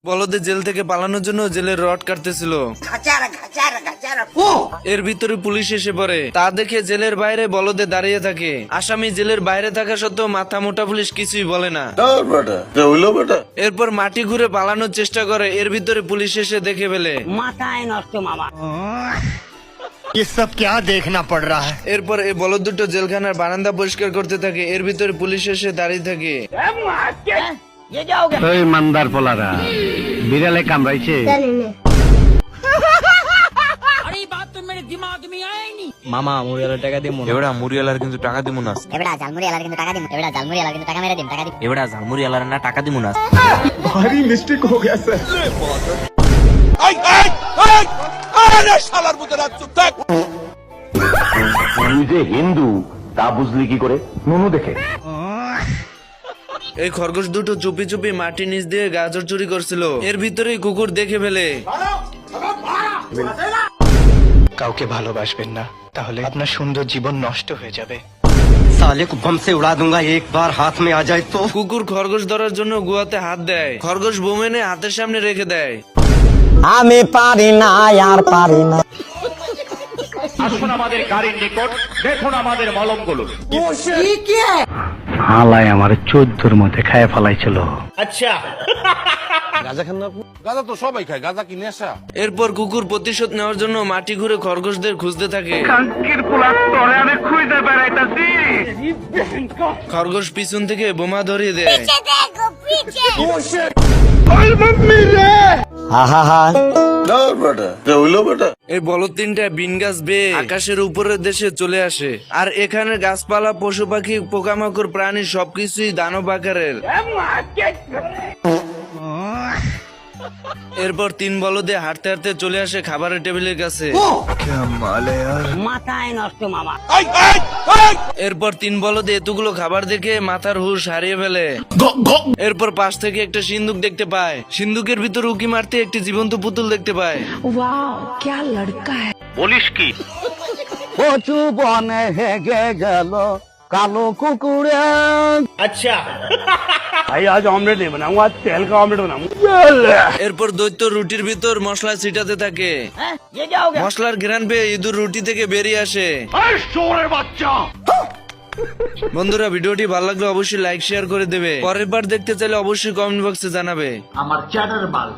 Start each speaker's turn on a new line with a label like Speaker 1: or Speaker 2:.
Speaker 1: বলদের জেল থেকে পালানোর জন্য জেলের রড কাটতেছিল। এর ভিতরে পুলিশ এসে পড়ে। তা দেখে জেলের বাইরে বলদে দাঁড়িয়ে থাকে। আসামি জেলের বাইরে থাকা সত্ত্বেও মাথা মোটা পুলিশ কিছুই বলে না। এরপর মাটি ঘুরে পালানোর চেষ্টা করে। এর ভিতরে পুলিশ এসে দেখে ফেলে।
Speaker 2: মাথায় নষ্ট মামা।
Speaker 3: ये सब क्या देखना पड़ रहा है।
Speaker 1: এরপর এই বলদ দুটো জেলখানার বারান্দা পরিষ্কার করতে থাকে। এর ভিতরে পুলিশ এসে দাঁড়িয়ে থাকে।
Speaker 4: ওই মান্দার পোলারা বিড়ালে কামড়াইছে।
Speaker 5: মামা মুড়িয়ালার টাকা দিমু
Speaker 6: এবারে মুড়িয়ালার কিন্তু টাকা দিমু না।
Speaker 2: এবারে জালমুড়িয়ালার কিন্তু টাকা দিমু। এবারে জালমুড়িয়ালার কিন্তু টাকা মেরে দিমু, টাকা দিমু।
Speaker 6: এবারে ঝালমুড়িয়ালার না টাকা দিমু না।
Speaker 4: তুই যে হিন্দু তা বুঝলি কি করে? নুনু দেখে।
Speaker 1: এই খরগোশ দুটো চুপি চুপি মাটি নিচ দিয়ে গাজর চুরি করছিল। এর ভিতরেই কুকুর দেখে ফেলে।
Speaker 3: কাউকে ভালোবাসবেন না, তাহলে আপনার সুন্দর জীবন নষ্ট হয়ে যাবে।
Speaker 5: साले को बम से उड़ा दूंगा एक बार हाथ में आ जाए तो।
Speaker 1: কুকুর খরগোশ ধরার জন্য গুয়াতে হাত দেয়। খরগোশ বোম এনে হাতের সামনে রেখে দেয়।
Speaker 5: আমি পারি না আর পারি না।
Speaker 4: আসুন আমাদের গাড়ির নিকট, দেখুন আমাদের মলমগুলো। হালাই আমার 14র মধ্যে খায় ফেলাইছিল।
Speaker 1: এরপর কুকুর প্রতিশোধ নেওয়ার জন্য মাটি ঘুরে খরগোশদের খুঁজতে থাকে। খরগোশ পিছন থেকে বোমা ধরিয়ে দেয়। এই বলদ তিনটা বিন গাছ বেয়ে আকাশের উপরের দেশে চলে আসে। আর এখানে গাছপালা, পশু পাখি, পোকামাকড়, প্রাণী সবকিছুই দানব আকারের। এরপর তিন বলদে হাঁটতে হাঁটতে চলে আসে খাবারের টেবিলের কাছে।
Speaker 2: মাথায় নষ্ট মামা।
Speaker 1: এরপর তিন বলদে এতগুলো খাবার দেখে মাথার হুঁশ হারিয়ে ফেলে। এরপর পাশ থেকে একটা সিন্দুক দেখতে পায়। সিন্দুকের ভিতর উকি মারতে একটি জীবন্ত পুতুল দেখতে পায়।
Speaker 4: বলিস কি?
Speaker 5: কচু বনে হেগে গেল কালো কুকুরে।
Speaker 1: এরপর দৈত্য রুটির ভিতর মশলা ছিটাতে থাকে। মশলার ঘ্রাণ পেয়ে ইঁদুর রুটি থেকে বেরিয়ে আসে। বন্ধুরা, ভিডিওটি ভালো লাগলে অবশ্যই লাইক শেয়ার করে দেবে। পরের বার দেখতে চাইলে অবশ্যই কমেন্ট বক্সে জানাবে।
Speaker 4: আমার চ্যাটার মাল।